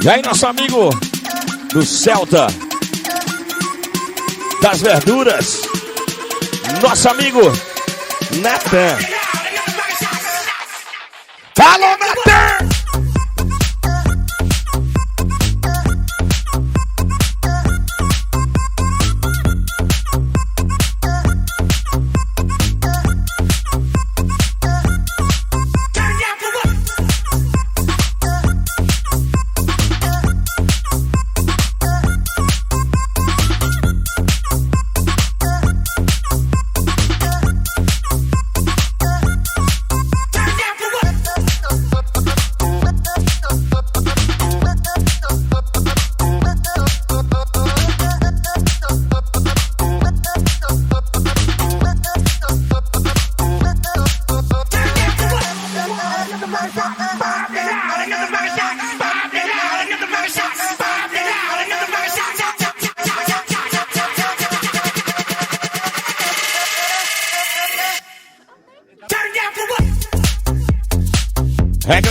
E aí, nosso amigo do Celta das Verduras, nosso amigo Natan. Alô, Natan!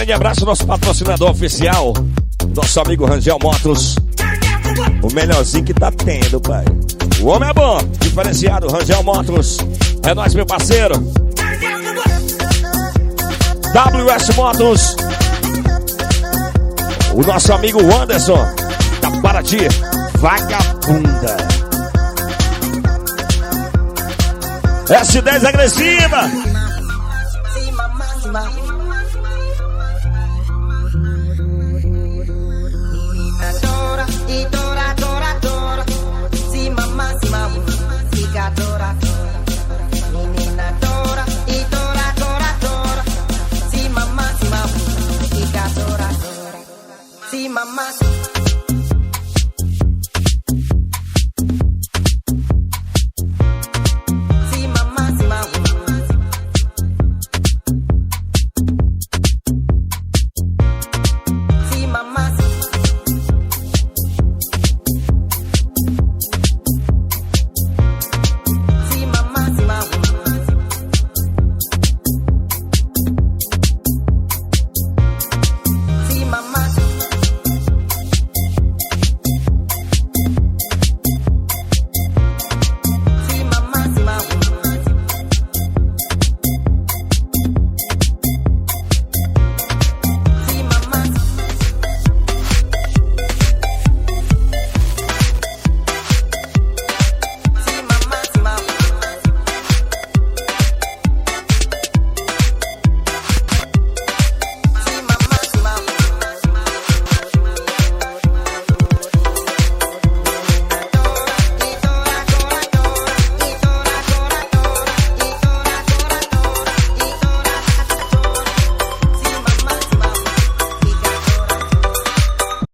Grande abraço, nosso patrocinador oficial, nosso amigo Rangel Motos. O melhorzinho que tá tendo, pai. O homem é bom, diferenciado, Rangel Motos. É nóis, meu parceiro. WS Motos. O nosso amigo Anderson, da Paraty, vagabunda. S10 agressiva. Mamá.